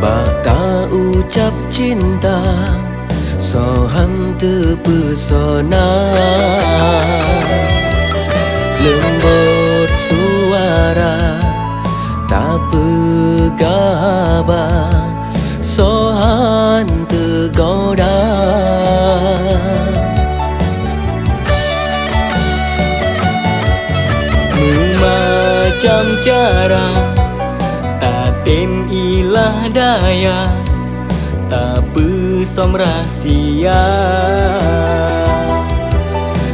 Bak ucap cinta Sohan terpesona, lembut suara tak pegabah, Sohan tergoda. Macam cara tatim ilah daya, tak pesom rahsia,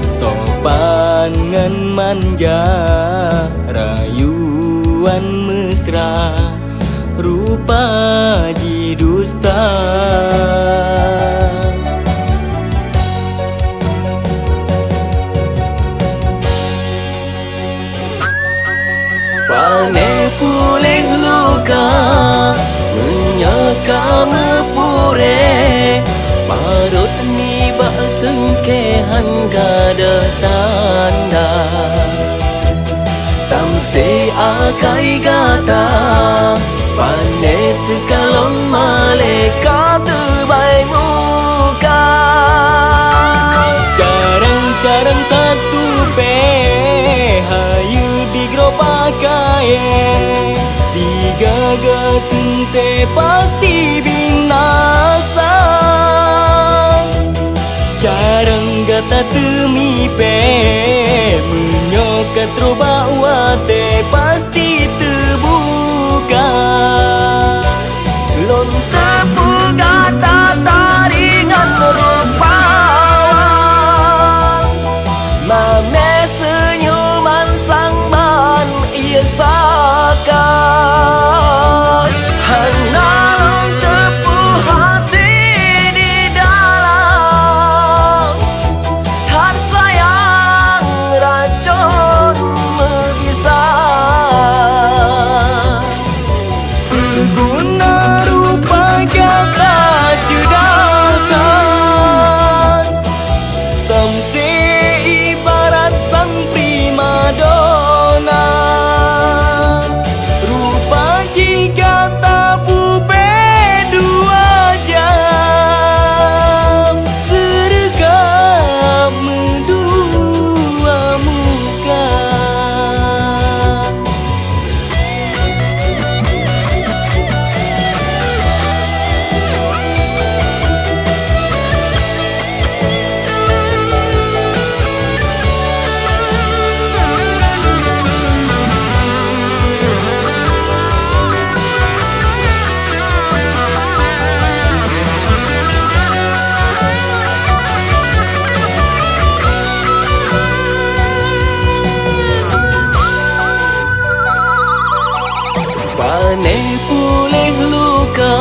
sopan ngan manja, rayuan mesra, rupa ji dusta. Pane pulih luka, menyaka mepure, parut ni bak sengkehan gada tanda. Tamse akai gata, pane tekalong malaikat terbaik muka. Jarang-jarang tak tupe, hayu di gerobak kaya, si gaga tente pasti binasa. Jarang gata temipe, menyokat robak wate pasti terbuka. Lon tepu gata taringan rupawan, mame senyuman sang man ia sakan. Hanang tepu hati di dalam, tak sayang racun membisa. Berguna rupa kata cedahkan, tamse ibarat sang primadona. Rupa jika tak bupe 2 jam, sergap mendua muka. Pane pulih luka,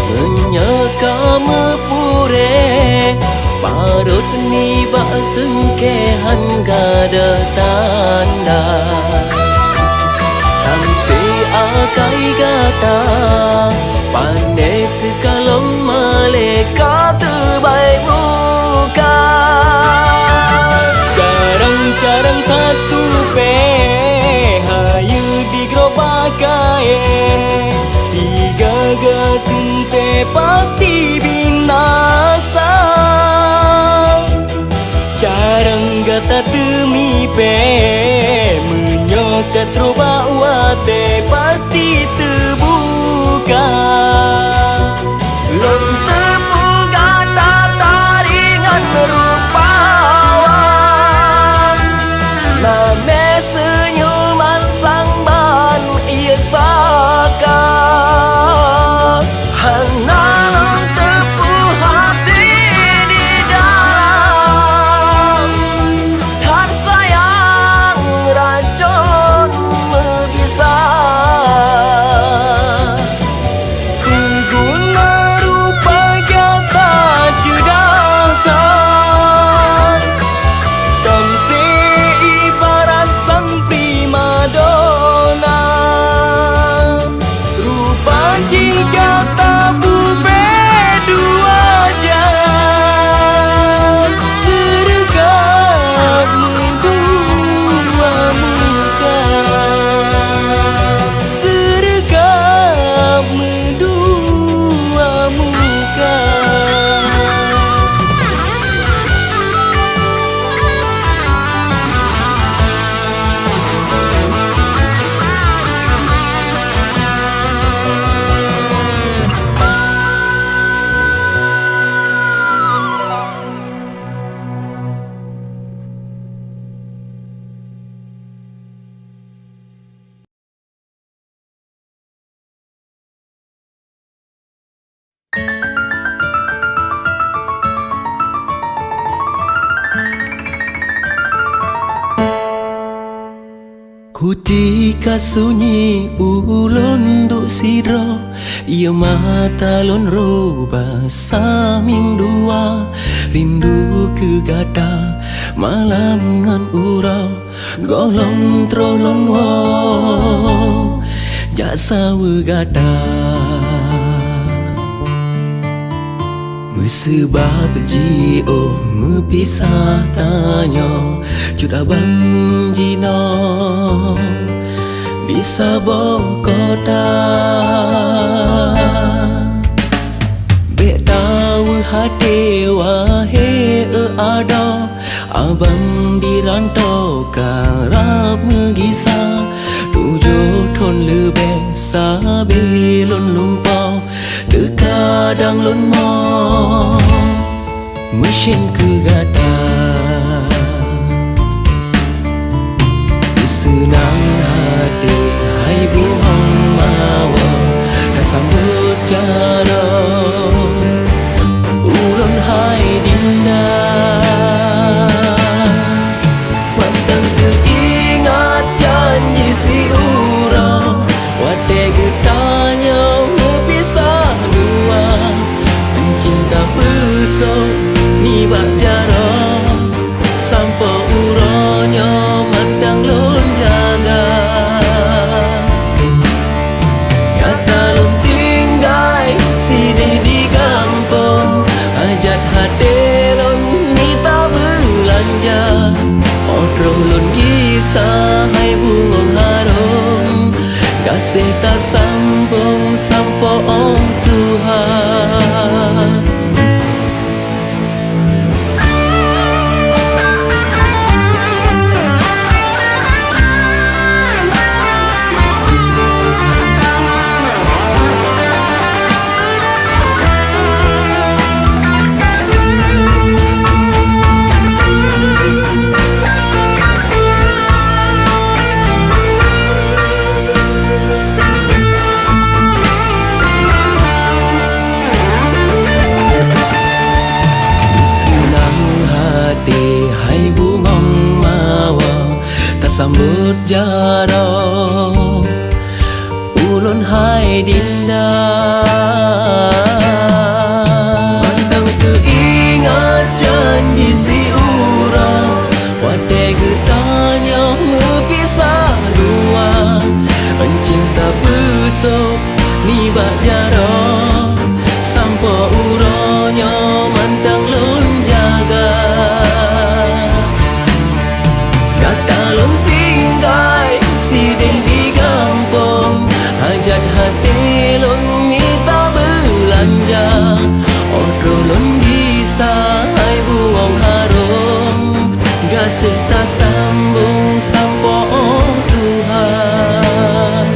menyeka mepure, parut ni bak sengkehan gada tanda. Tamse akai gata, pane tekalong malaikat terbaik muka. Jarang-jarang tak tupe, hayu di gerobak kaya, si gaga tente pasti binasa. Jarang gata temipe, menyokat robak wate pasti terbuka. Lon tepu gata taringan rupawan, mame senyuman sang ban ia sakan. Hanang tepu hati di dalam, tak sayang racun membisa. Berguna rupa Kutika sunyi ulun duk sidro, ia mata lon roba saming dua. Rindu ke gada malam ngan urau, golong trolon wo jasa gada. Sebab jio mepisah tanya Judah banjino bisa bokota. Bek tahu hati wahe ada abang dirantau karab mengisah. Tujuh ton lebih sabi lon lumpau terkadang lon mo mesin ke gada. Senang hati hai buang mawa dah sambut jara ulun hai dinda. Wantang keingat janji si urang wate getanya berpisah dua. Mencinta pesok ni bak jara sampo uronya mandang lon jaga. Kata lon tinggai sini di kampung ajat hati lon ni tak belanja. Otro lon kisah hai bungong harum kasih tak sambung sampo om Tuhan. Hai bungong mawa tak sambut jara ulun hai dinda. Mantang keingat janji si urang wate getanya berpisah dua. Mencinta besok ni bak jara sampo uronya mantang lon jaga. Kata lon tinggai siding di kampung hajat hati lon minta belanja. Otro lon bisa hai buang harum gasih tak sambung sampo Tuhan.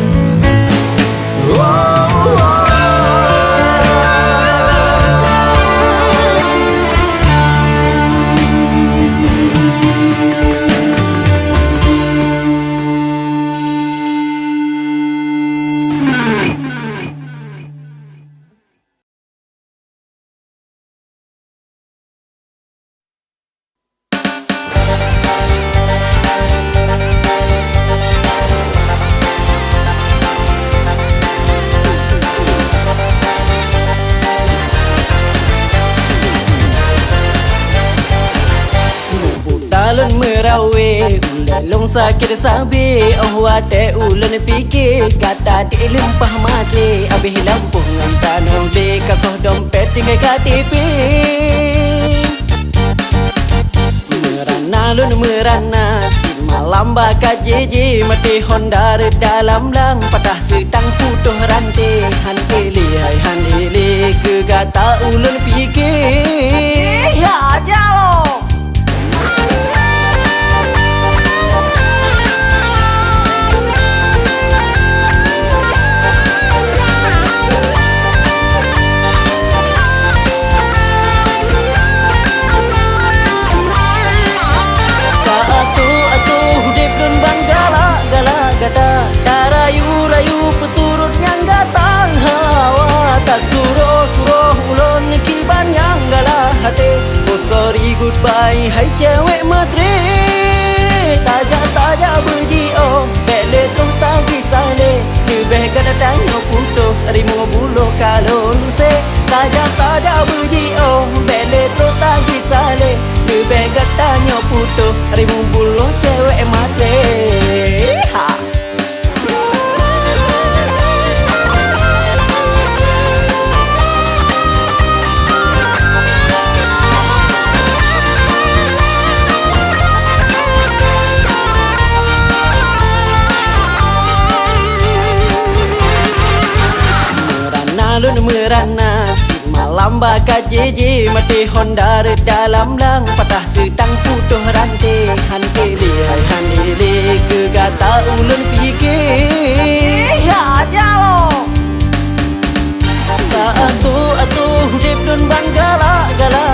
Ulun merawe ulun long sakit sabi oh wate ulun pikir kata di limpah mati abih lampuh ngantanong di kasoh dompet tinggal KTP. Merana lun merana malam bakat jeje mati Honda dalam lang patah sedang putuh rantai handili hai handili ke kata ulun pikir ya aja lo. Rayu-rayu peturut yang datang hawa tak suruh-suruh ulun kiban yang galah hati. Oh sorry goodbye hai cewek matre tajak-tajak berji oh kadang-kadang putuh rimu buluh kalau luse tada buji oh bele terus tagi sale lebih katanya putuh rimu buluh cewek mate ha. Lun merana malam bakal jiji mati Honda dalam lang patah sedang putuh rantai han ili kegata ulun fikir ya jalo tak atuh dip dun ban gala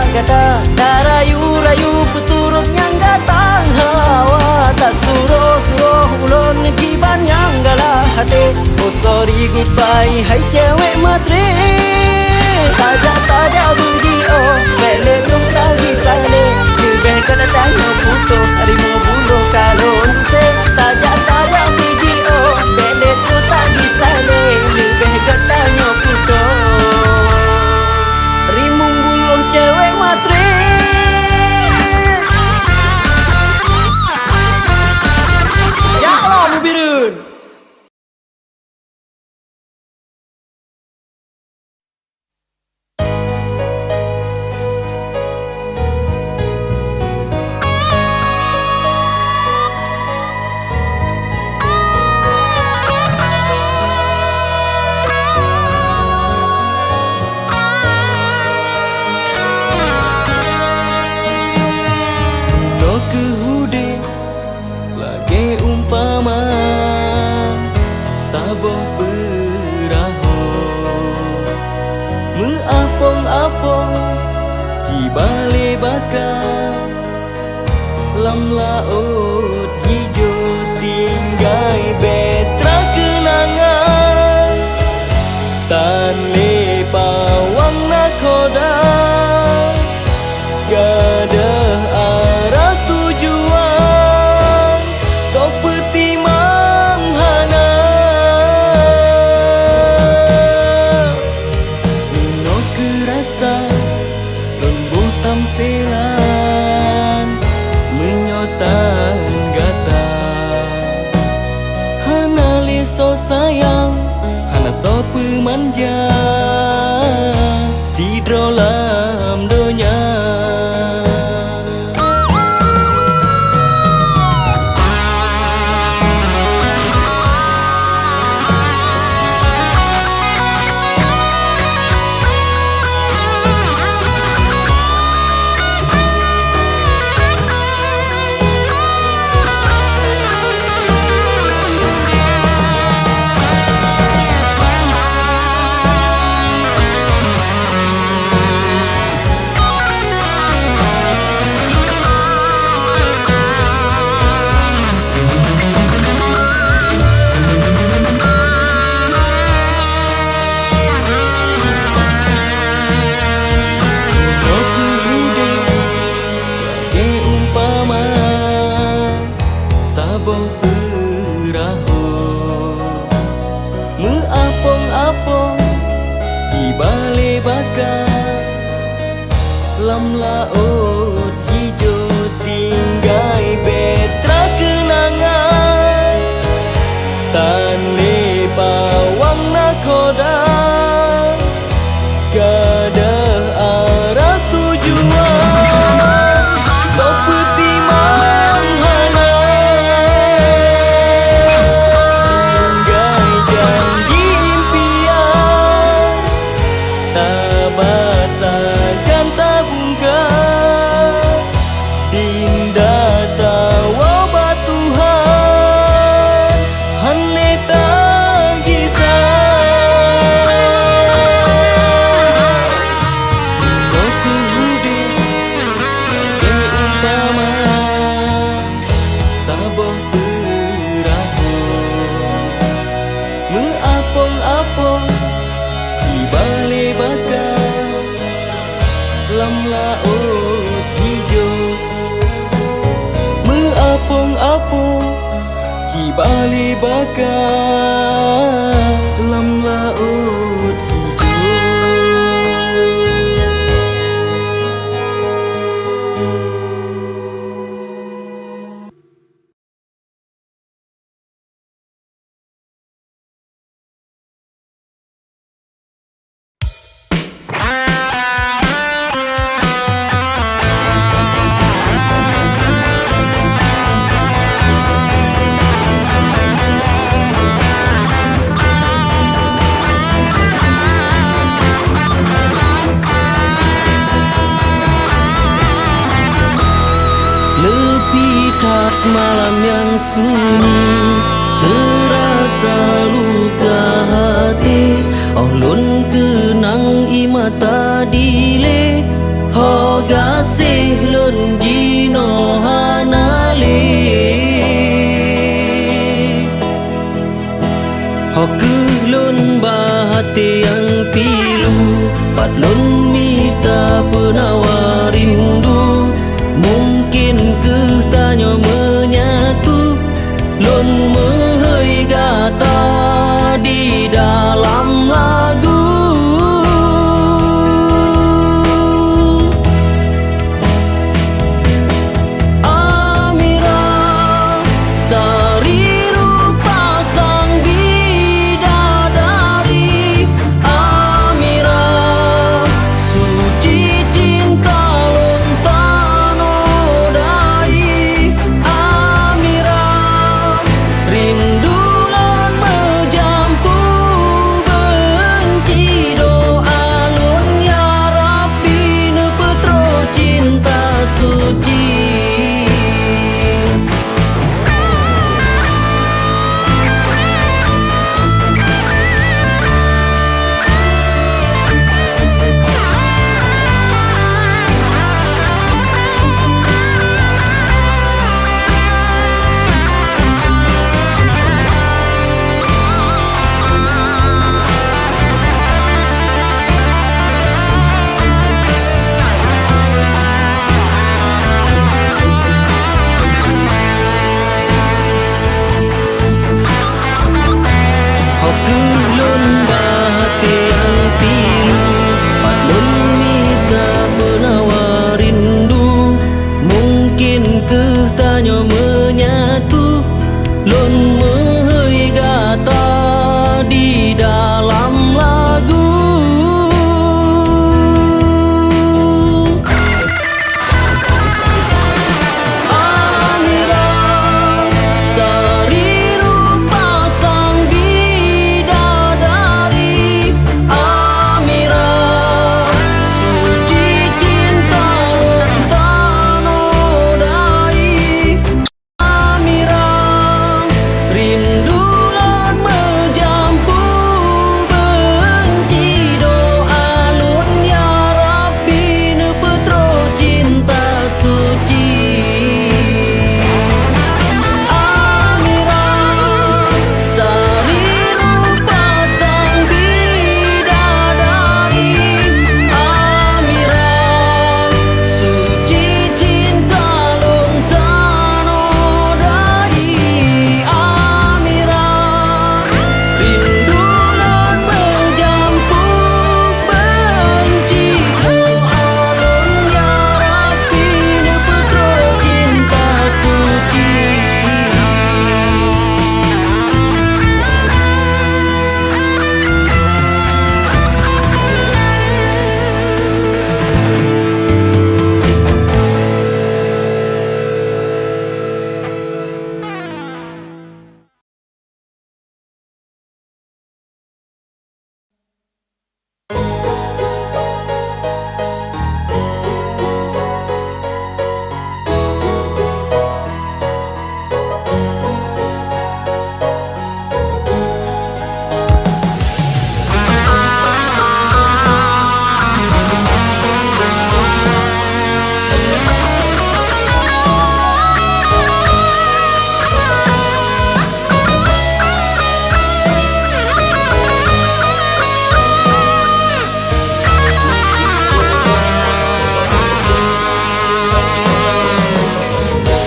gada rayu peturut yang gatang hawa tak suruh ulun kiban yang gala hati oh sorry goodbye hai cewek matre tada buji oh bele dong lagi sale lebih kadang putuh rimu buluh kalau se tada buji oh bele dong lagi sale lebih kadang putuh rimu buluh cewek matre ya Allah mubirun. Bale bakar lam laut hijau tinggai betra kenangan tan le pawang nakoda gadah arah tujuan seperti manghana no kerasa selan menyotan gata hana leso sayang hana so pemanja sidro lam dunia bale bakar lam laut hijau tinggai betra kenangan tan le pawang nakoda gadah arah tujuan seperti manghana tinggai janji impian tabasa janta bunga dinda tawa batuhan hane tagisan no kude ke umpama saboh perahu meapong-apong di bale bakar lam laut hijau meapong-apong di bale bakar lam lihat malam yang sunyi, terasa luka hati. Ulun kenang imata dile, ho gasih lun jino hanale. Ho kelun bahati yang pilu, pat lun mita penawar rindu. Mungkin ke tanya menyatu, lun mehoi gata di dalam lagu. Amira, tari rupa sang bidadari. Amira, suci cinta lontan odai. Amira, rindu lan menjampu benci. Doa lun ya Rabbi nepetro cinta suci.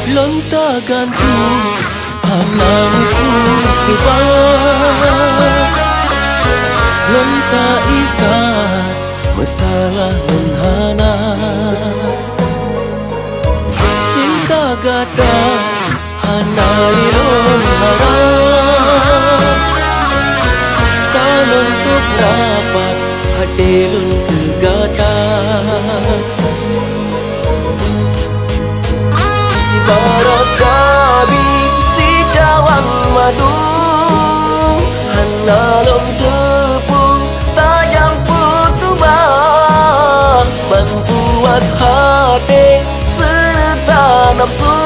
Lonta gantung halaku sebab lonta ikat masalah menghana. Cinta gada hana lilon harap, talon tuk rapat hadelun kegata. Ibarat kabi si cawan madu, hanalom tepung tajam putubah, bantuas hati serta nafsu.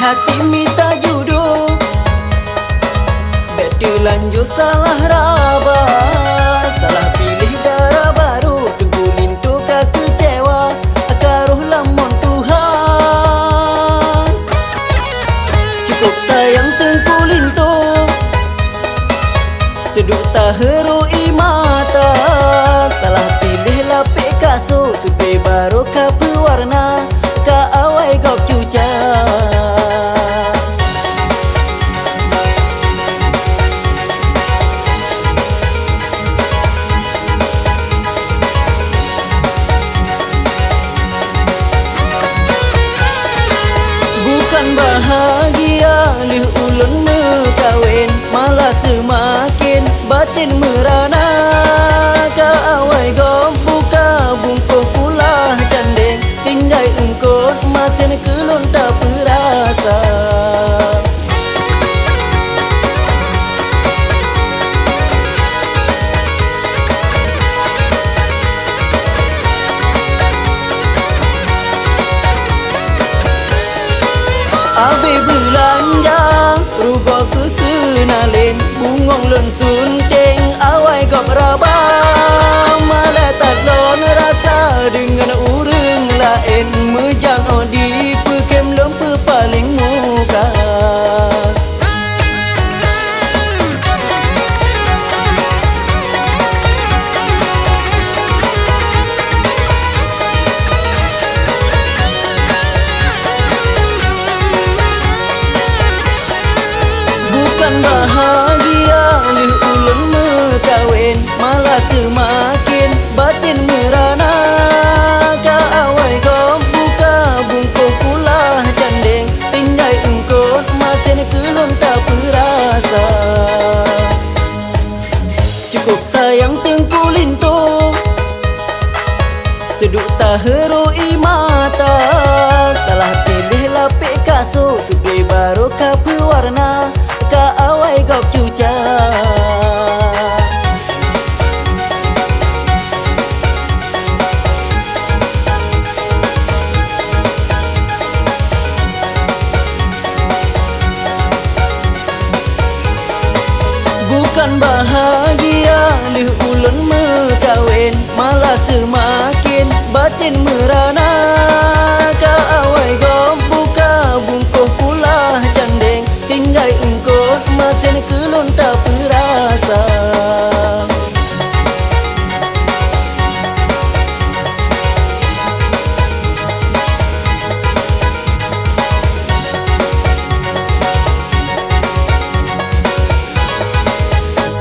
hati minta jodoh, betul lanjut salah raba, salah pilih darah baru, tengkulin tukar kecewa, akaruh lamun Tuhan. Cukup sayang tengkulin tu, teduk taheroi mata, salah pilih lapik kasut, supaya baru ka pewarna, ka awai gok cuca. Bukan bahagia lih ulun mekawin, malah semakin batin merana, ka awai gom buka bungkuh pula candeng, tinggai engkau masin kelun tak perasa. Abe belanja rugok kesenalin, bungong lun sunteng awai gok raba, malah tak lon rasa dengan urang lain, mejang odi pekem lompe paling muka. Bukan bahagia lih ulun mekawin, malah semakin batin merana, ka awai gom buka bungkuh pula candeng, tinggai engkau masin kelun tak perasa. Cukup sayang tengkulin tu, teduk taheroi mata, salah pilih lapik kasut, supaya baru ka pewarna, ka awai gok cuca. Bukan bahagia lih ulun mekawin, malah semakin batin merana, ka awai gom buka bungkuh pula candeng, tinggai engkau masin kelun tak perasa.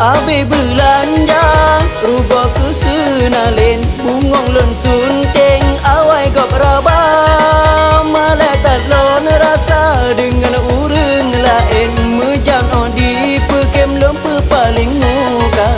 Abe belanja rugok kesenalin, bungong lun sunteng awai gok raba, malah tak lon rasa dengan urang lain, mejang odi pekem lompe paling muka.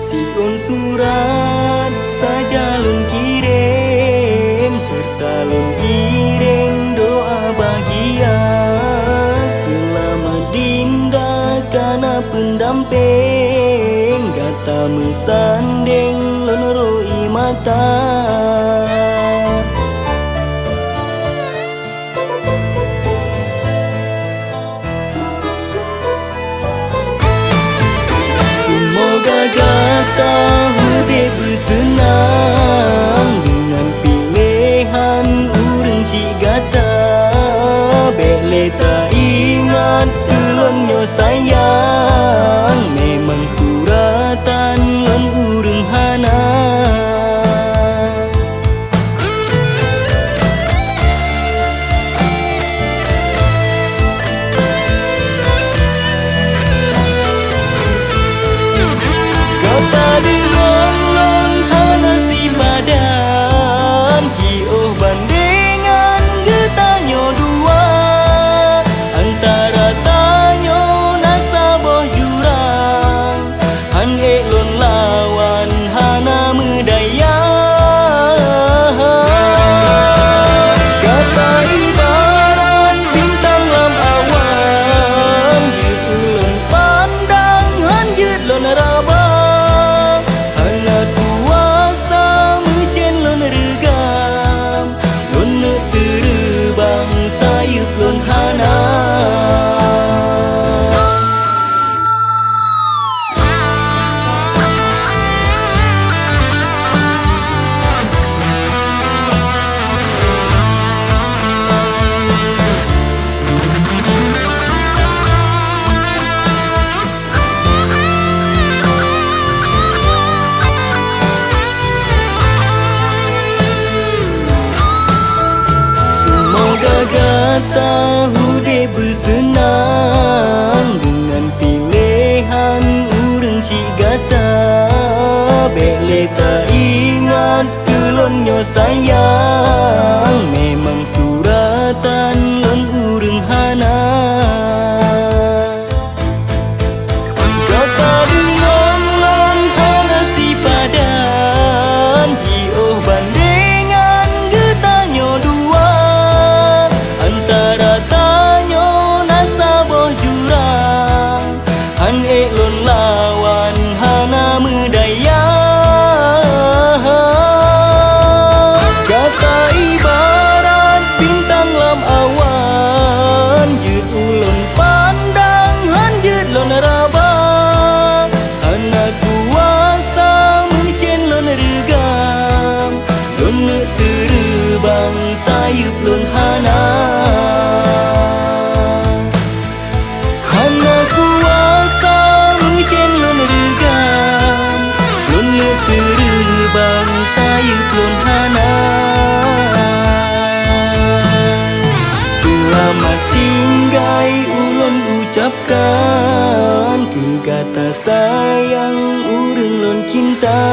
Siun surat saja lun kirim, serta lun iring doa bahagia, selamat dinda kana pendamping, gata mesanding lun roi mata. Semoga gata hidup bersenang dengan pilihan urang cik gata, bele tak ingat kelonyo sayang, memang suratan lon urang hana. nyo sayang memang suratan lon urang hana. Kata dengan lon hana si padan jioh bandengan getanyo dua antara tanyo nasaboh jurang han lon lawan hana medaya. Kata ibarat bintang lam awan jut ulun pandang han jut lon raba hana kuasa mesin lon regam lon terbang sayup lon hana. Hana kuasa mesin lon regam lon terbang sayup lon hana. Selamat tinggal ulun ucapkan ke kata sayang urang lon cinta.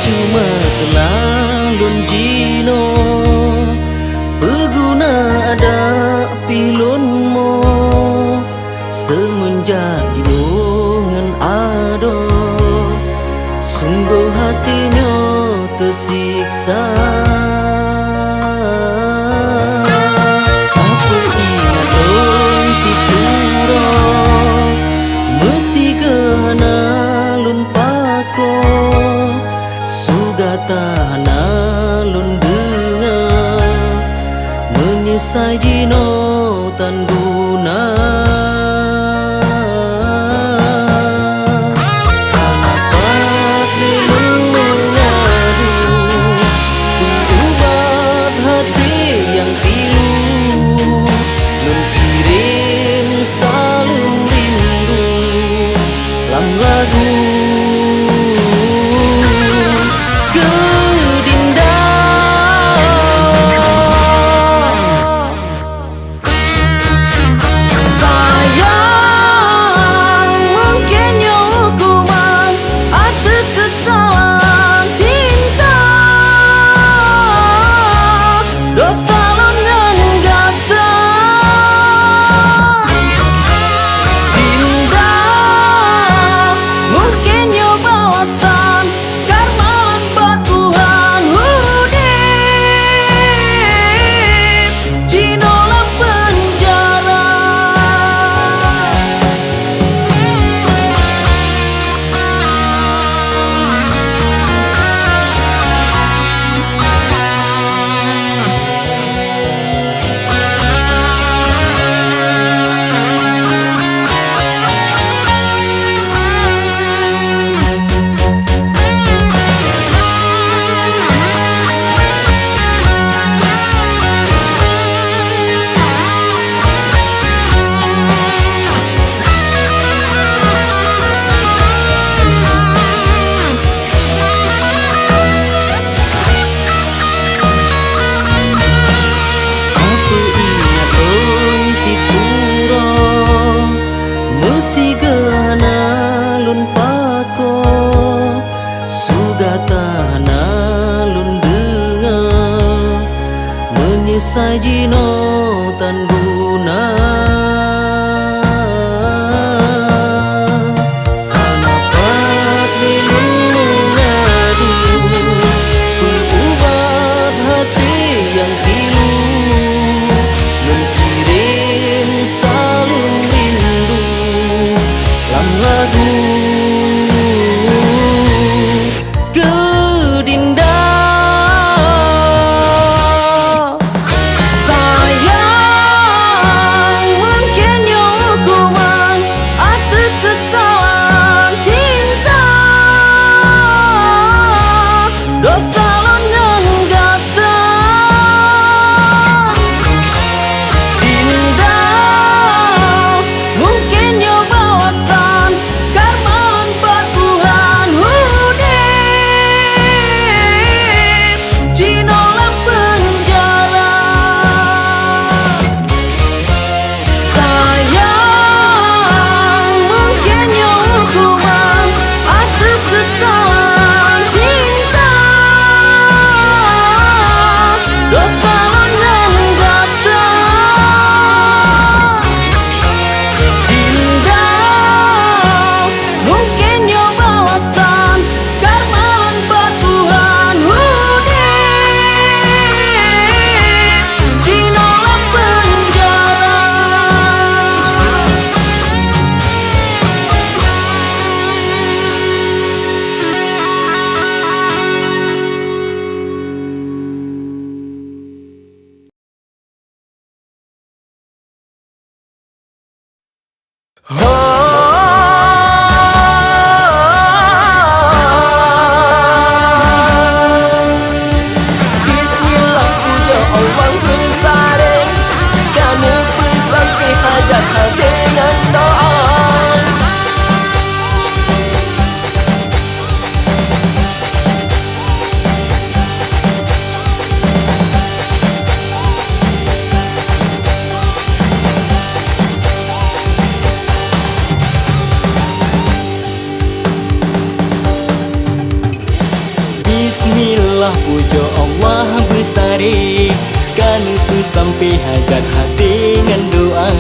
Cuma telah lon jino berguna ada pilon mo semenjak jino ngen ado sungguh hatinya tersiksa. Apa ingat lon tipuro mesi gana lon pako tahana lun dengar menyesai jino tan guna. Hanapat lelun mengadu berubat hati yang pilu lun kirim salam rindu lam lagu. Sajino tan guna. Hanapat lelun mengadu berubat hati yang pilu lun kirim salam rindu lam lagu. Sayang Bismillah puja Allah besar, kami bersampai hajat dengan doa. Bismillah puja Allah besar, kan ku sampai hajat hati dengan doa.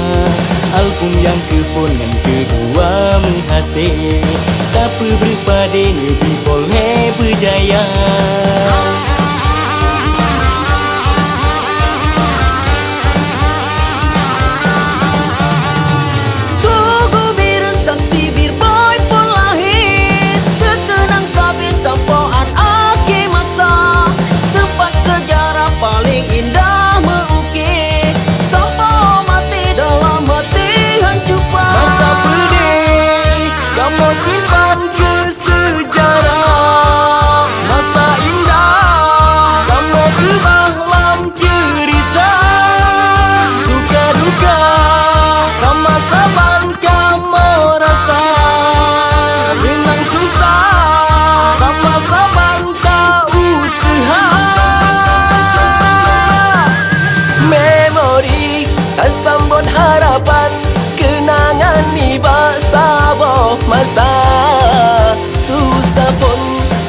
Album yang keponan kedua menghasil, tapi berpada Nabi boleh berjaya. Tugu biru saksi bir boy pun lahir, terkenang sampai sampoan akhir masa. Tempat sejarah paling indah mengukir, sampai mati dalam hati hancupan. Masa pedih kamu simpan ke sejarah, masa indah kamu ubah dalam cerita. Suka duka sama-sama kamu rasa, senang susah sama-sama kau usaha. Memori tersambut harapan, kenangan iba saboh masa. Susah pun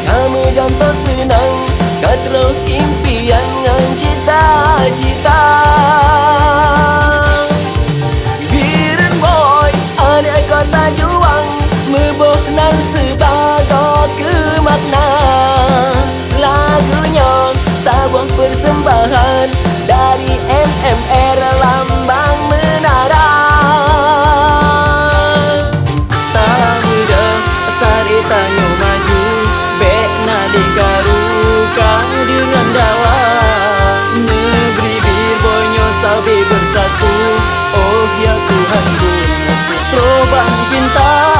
kami gantung senang, katro impian ngan cita-cita. Biren boy ada kota juang, meboh nan sebagai kemakna. Lagunya sebuah persembahan dari MMR Lambang Menara. Tak muda sari tanyo maju, bek nadikaruka dengan dawa. Negeri birbonyo sabi bersatu, oh ya Tuhanku, terbang pintar.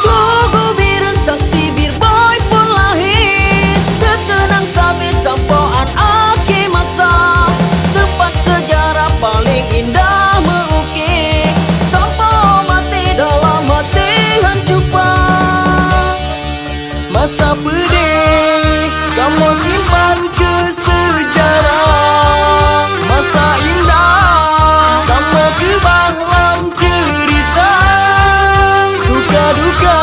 Tugu biru saksi bir boy pun lahir, terkenang sampai sampoan akhir masa. Tempat sejarah paling indah mengukir, sampai mati dalam hati hancupan. Masa pedih kamu simpan ke sejarah, masa indah kamu ubah dalam cerita. Suka duka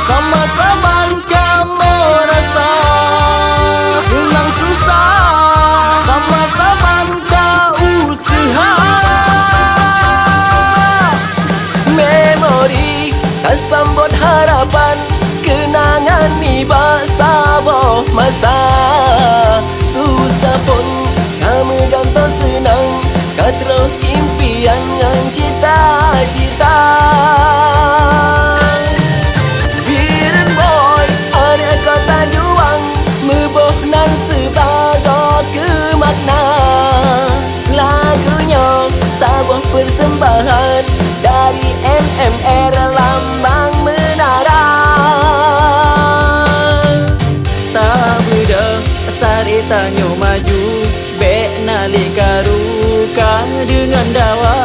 sama-sama kamu rasa, senang susah sama-sama kau usaha. Memori tersambut harapan, kenangan iba saboh masa. Susah pun kami gantung senang, katro impian ngan cita-cita. Biren boy ada kota juang, meboh nan sebagai kemakna. Lagunya sebuah persembahan dari MMR Lambang Menara. Tak muda sari tanyo maju, bek nadikaruka dengan dawa.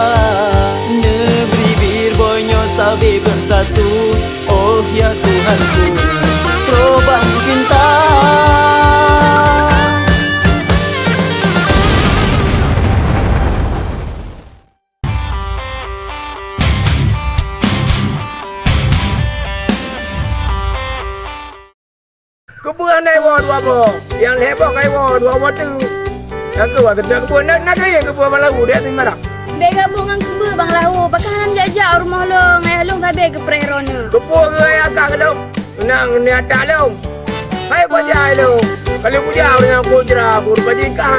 Negeri birbonyo sabi bersatu, oh ya Tuhanku, terbang pintar. Kebun naik war dua bo, yang lebok kai war dua tu. Yang tu war kita kebun nak yang kebun malahu dia tu mana? Bega bungang kembu bang lahu, bakalan jajak rumah lo, ngai halung kabe ke prerona. Kebun ke atas ke lo, nang ni atas lo. Hai bajai lo, kalau bujau dengan kujra, berbajikah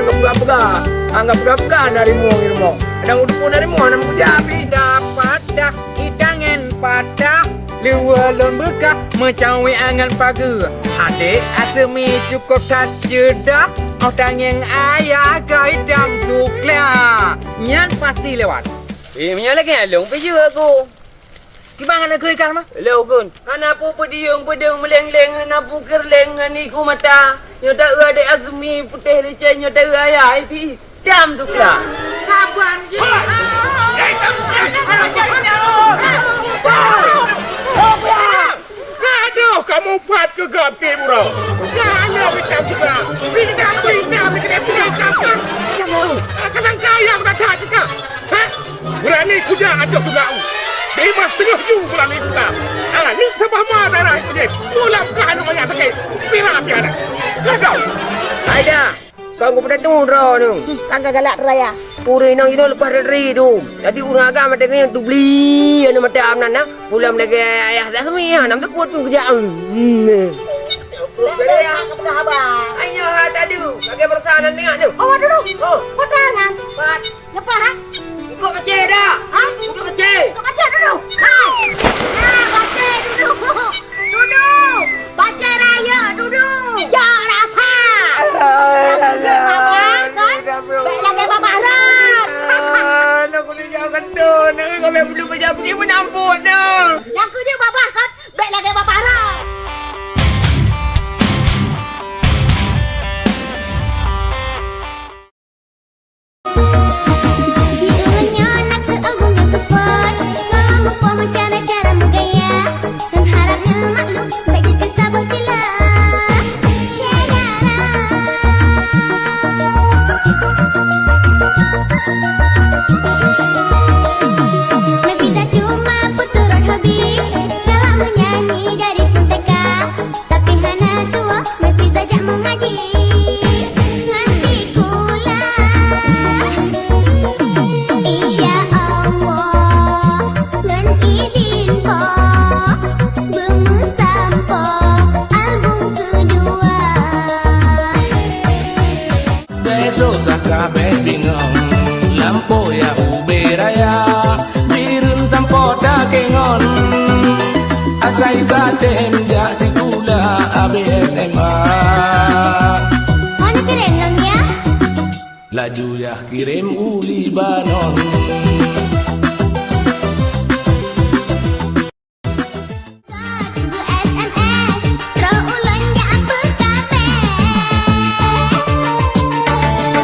anggap pegang dari rumah. Kadang udah pun dari mana bujau dapat dah idangan pada Luar lon bekah mencawi angan pagar. Adik asemi cukup tak jedak. Orang yang ayah kait dam sukla. Nyan pasti lewat. Menyala lagi alung pergi aku. Gimana nak kau ikan mah? Hello kun. Anapu pediung meleng-leng, anapu kerleng aniku mata. Nyota adik asemi putih leceh nyota ayah itu. Dam sukla. Sabar je. Aduh, kamu buat kegap bro. Jangan macam juga. Bintang Kadang kaya aku dah cakap juga. Berani kuda ada juga. 5,5 ju berani kuda. Ni sebab mana dah ini. Pulang ke anu banyak sakit. Pira-pira. Gagal. Aida. Kau pada tunggu tu. Tangga galak raya. Puri nang itu lepas dari tu. Jadi orang agak macam ni tu beli anu macam amnan nak. Pulang lagi ayah dah semua. Nam tu kuat pun kerja. Ayo tadi. Bagi persanan tengok tu. Oh, dulu. Oh, Kau tangan. Pat. Lepas ha? Ikut macam dah. Ha? Ikut macam. Kau baca dulu. Hai. Nah, baca dulu. Duduk. Baca raya duduk. Ya Rafa. Baiklah ke Bapak Rat. Nak boleh jauh kandung. Nak kau belum macam ni menampuk dah. Yang kerja Bapak kan? Baiklah ke Bapak Rat. Hidungnya nak keagung dan kekuat. Kalau mampu mencari cara menggaya dan harapnya maklum baik kita sabar sila. Nafisa cuma puturan hobi kalau menyanyi dari pun teka. Tapi hana tua Nafisa jak mengaji. Nganti kula Insya Allah ngan idin po bemu sampo album kedua. Besok saka bingung lampu ya ube raya birun sampo dah kengon asai batem jak sikula ABSMA Mana keren non ya? laju ya kirim uli banon Tunggu SMS terus ulun jak apa kabar.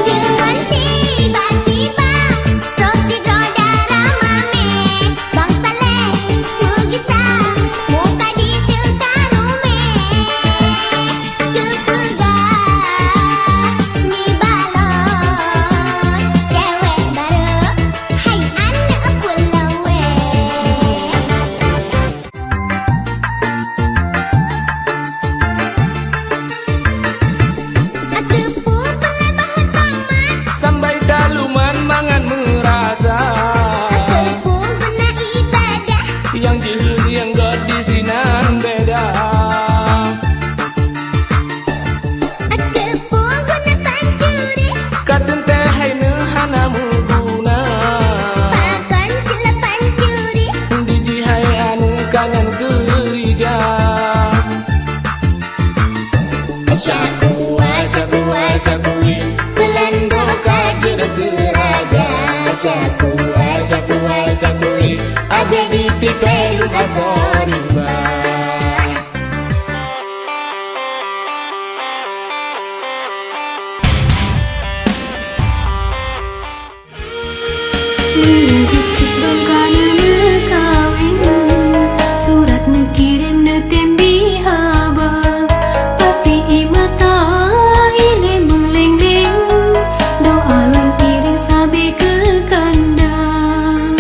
Jangan tiba-tiba terus tidur darah mame. Bang Saleh mengisah muka di tukar rumah. Kepegang ni balon cewek baru. Hai anak pulau Aku pun pelabah tamat. sampai daluman mangan merasa Aku pun pernah ibadah. yang jil yang gadisinan beda Aku pun guna pancuri. kadang teh hai hana muguna Pakan celah pancuri. diji hai anu kangen geriga Syakui Belanda kadir geraja. Syakui ada di pikai rumah sorima Menyebut ciptaan kana kawin surat kirim tembi haba tapi imata ile meleng-leng doa lon piring sabe ke kandang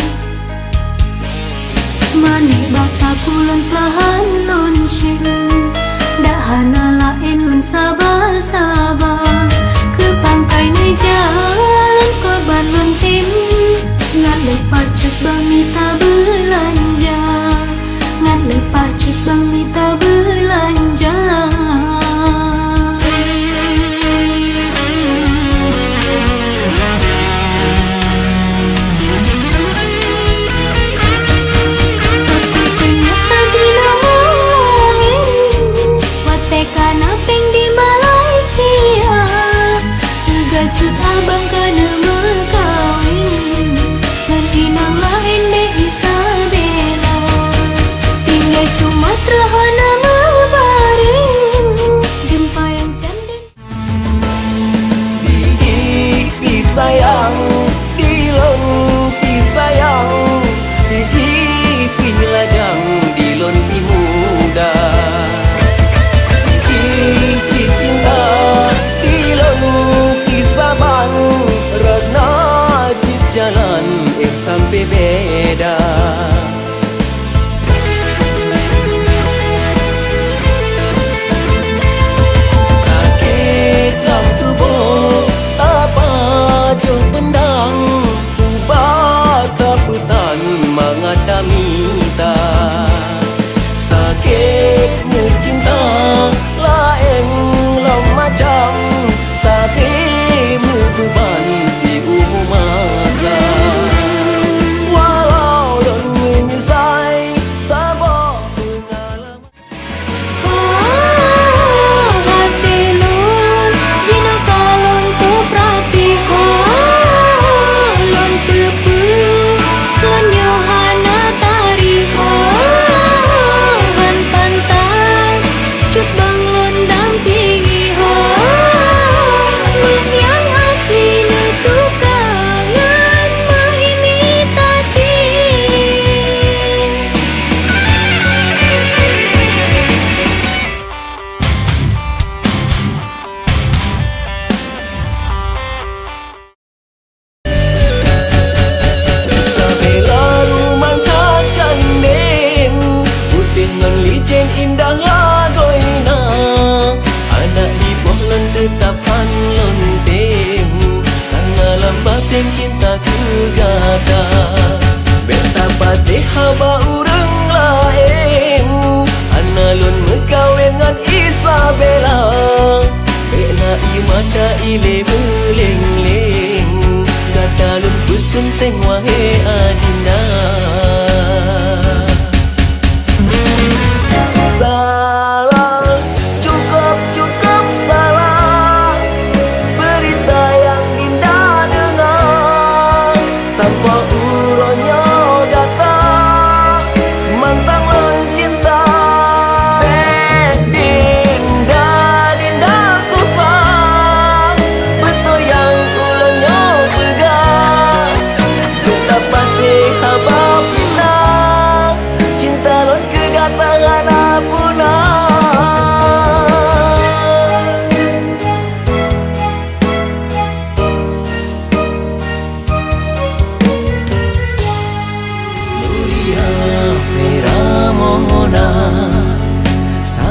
manik bataku sayang dilon pi sayang hiji pi lajang dilon pi muda hiji pi cinta dilon pi saban rena jip jalan sampai beda. Minta sakit mencinta lain lam macam sabi beban si umum masa walau dan menyesai sabar pengalaman hati lon jina kalon tu pratiku lon tepu lon Yohana cut bangun dampingi ho yang asli nutup kangen mengimitasi Sabela rumah kacan den putih ngelicen indah lagoina anak ibu lan tetapan lontemu karena lambatin cinta kegada betapa teh haba urang lain anak lon megawengan Isabella bena imanda ile meleng-leng kata lon pesunteng wahe adinda salah cukup salah berita yang indah dengar sampai uronnya datang mantang lon cinta dinda susah betul yang ulonnya pegang betapa teh habab pinang cinta lon kegatangan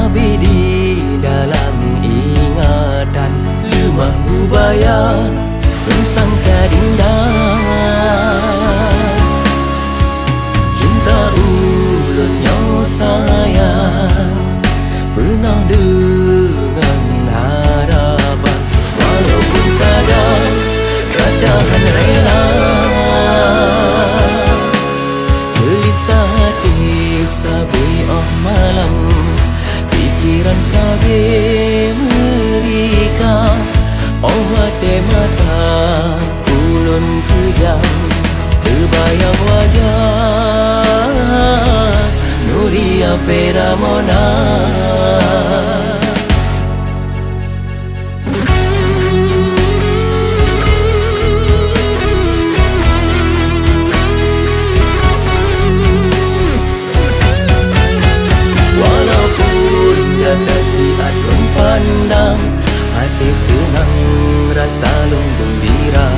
sabi di dalam ingatan lemah ubayan bersangka indah cinta ulunnya sayang pernah dengan harapan walaupun kadang kadahan rela gelisah hati sabi malam pikiran sabi mereka hati mata ulun kejam terbayang wajah Nuria Feramona siat lung pandang hati senang rasa lung gembira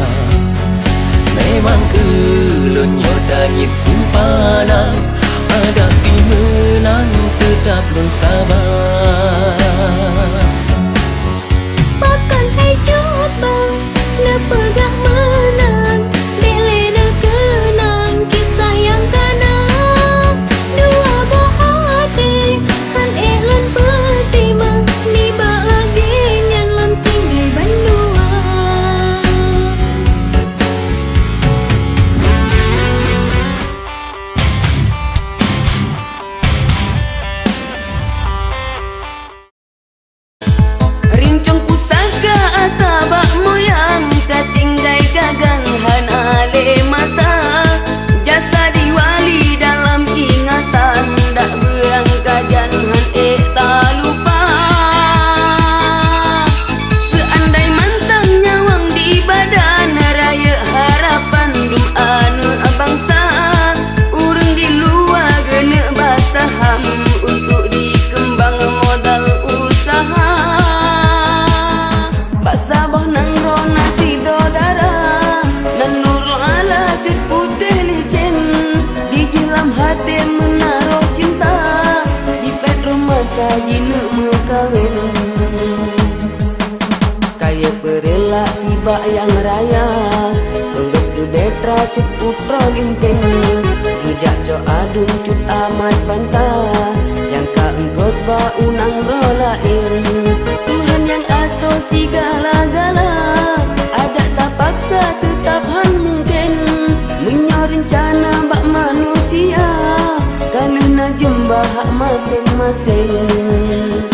memang kelun nyodanyit simpanan hadapi menang tetap lung sabar pakan hai coba na pegah menang dele na kenang kisah yang kanang dua buah hati han elon pertimang ni bahagian lan tinggal bandua cut utrol inten Rujak jo adun cut amat bantah Yang ka engkot ba unang rolain Tuhan yang atur segala-gala Ada tak paksa tetap han mungkin Menyo rencana bak manusia Kalau nak jumpa hak masing-masing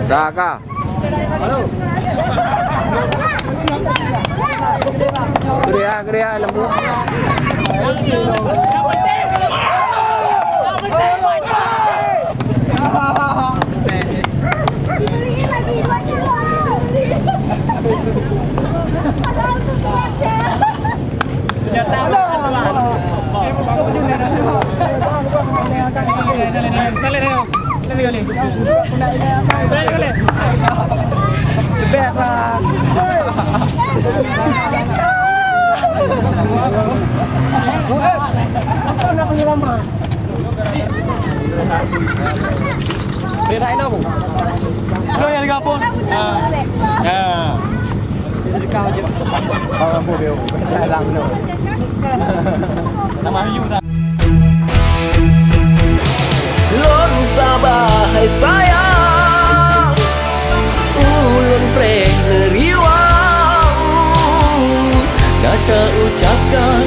Dah kah? Geria lembu. Lon Sabah hai sayang Ulun prek neriwang Kata ucapkan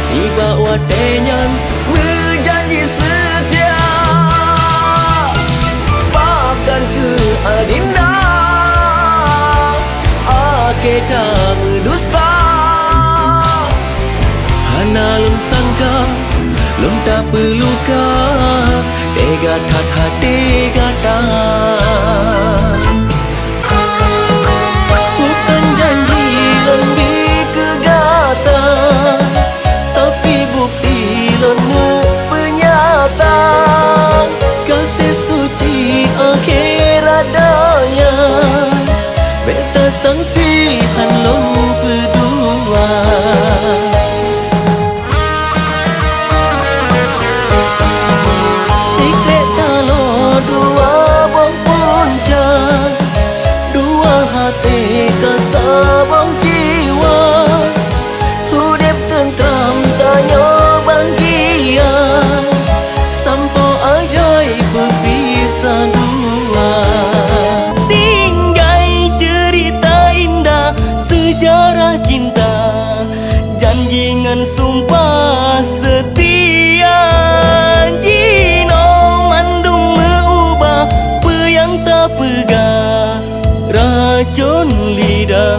Tiba watenyan Berjanji setia Bahkan ke adinda Akeda berdusta Hana lum sangka Lum tak perluka Tega tat hati kata Bukan janji lebih kegata Tapi bukti lona penyata Kasih suci akhirat daya Beta sangsi hanlong berdua Sabang jiwa Hudep tentram tanya bahagia Sampai ajaib berpisah dua Tinggai cerita indah Sejarah cinta Janjingan sumpah setia Jino mandum mengubah Apa yang tak pegang Racun lidah